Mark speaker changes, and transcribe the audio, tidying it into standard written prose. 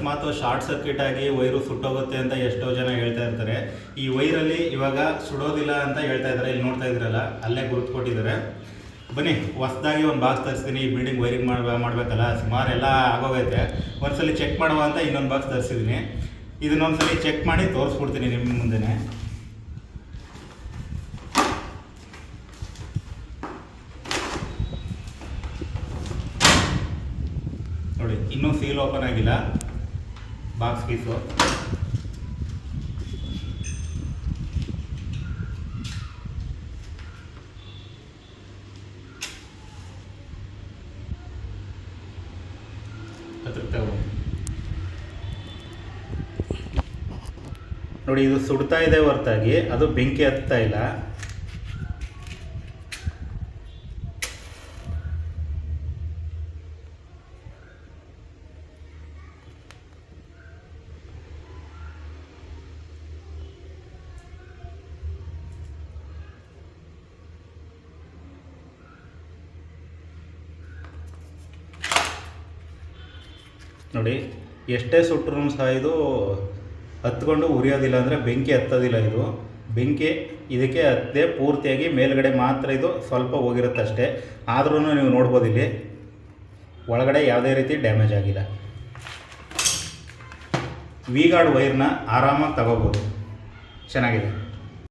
Speaker 1: ಅಕಸ್ಮಾತ್ short circuit ಆಗಿ wire ಸುಟ್ಟೋಗುತ್ತೆ ಅಂತ ಎಷ್ಟೋ ಜನ ಹೇಳ್ತಾ ಇರ್ತಾರೆ. ಈ ವೈರಲ್ಲಿ ಇವಾಗ ಸುಡೋದಿಲ್ಲ ಅಂತ ಹೇಳ್ತಾ ಇದ್ದಾರೆ. ಇಲ್ಲಿ ನೋಡ್ತಾ ಇದ್ರಲ್ಲ, ಅಲ್ಲೇ ಗುರುತು ಕೊಟ್ಟಿದ್ದಾರೆ. ಬನ್ನಿ, ಹೊಸದಾಗಿ ಒಂದು ಬಾಕ್ಸ್ ತರಿಸ್ತೀನಿ. ಈ ಬಿಲ್ಡಿಂಗ್ ವೈರಿಂಗ್ ಮಾಡಬೇಕಲ್ಲ, ಸುಮಾರು ಎಲ್ಲ ಆಗೋಗೈತೆ. ಒಂದ್ಸಲಿ ಚೆಕ್ ಮಾಡುವ ಅಂತ ಇನ್ನೊಂದು ಬಾಕ್ಸ್ ತರಿಸಿದ್ದೀನಿ. ಇದನ್ನೊಂದ್ಸಲಿ ಚೆಕ್ ಮಾಡಿ ತೋರಿಸ್ಬಿಡ್ತೀನಿ ನಿಮ್ಮ ಮುಂದೆನೇ. ನೋಡಿ, ಇನ್ನೂ ಸೀಲ್ ಓಪನ್ ಆಗಿಲ್ಲ ಬಾಕ್ಸ್ ಪೀಸು. ನೋಡಿ, ಇದು ಸುಡ್ತಾ ಇದೆ ಹೊರತಾಗಿ ಅದು ಬೆಂಕಿ ಹತ್ತಾ ಇಲ್ಲ. ನೋಡಿ, ಎಷ್ಟೇ ಸುಟ್ಟರೂ ಸಹ ಇದು ಹತ್ಕೊಂಡು ಉರಿಯೋದಿಲ್ಲ, ಅಂದರೆ ಬೆಂಕಿ ಹತ್ತೋದಿಲ್ಲ. ಇದು ಬೆಂಕಿ ಇದಕ್ಕೆ ಹತ್ತದೇ ಪೂರ್ತಿಯಾಗಿ ಮೇಲ್ಗಡೆ ಮಾತ್ರ ಇದು ಸ್ವಲ್ಪ ಹೋಗಿರುತ್ತೆ ಅಷ್ಟೇ. ಆದ್ರೂ ನೀವು ನೋಡ್ಬೋದು, ಇಲ್ಲಿ ಒಳಗಡೆ ಯಾವುದೇ ರೀತಿ ಡ್ಯಾಮೇಜ್ ಆಗಿಲ್ಲ. ವಿ ಗಾರ್ಡ್ ವೈರ್ನ ಆರಾಮಾಗಿ ತಗೋಬೋದು, ಚೆನ್ನಾಗಿದೆ.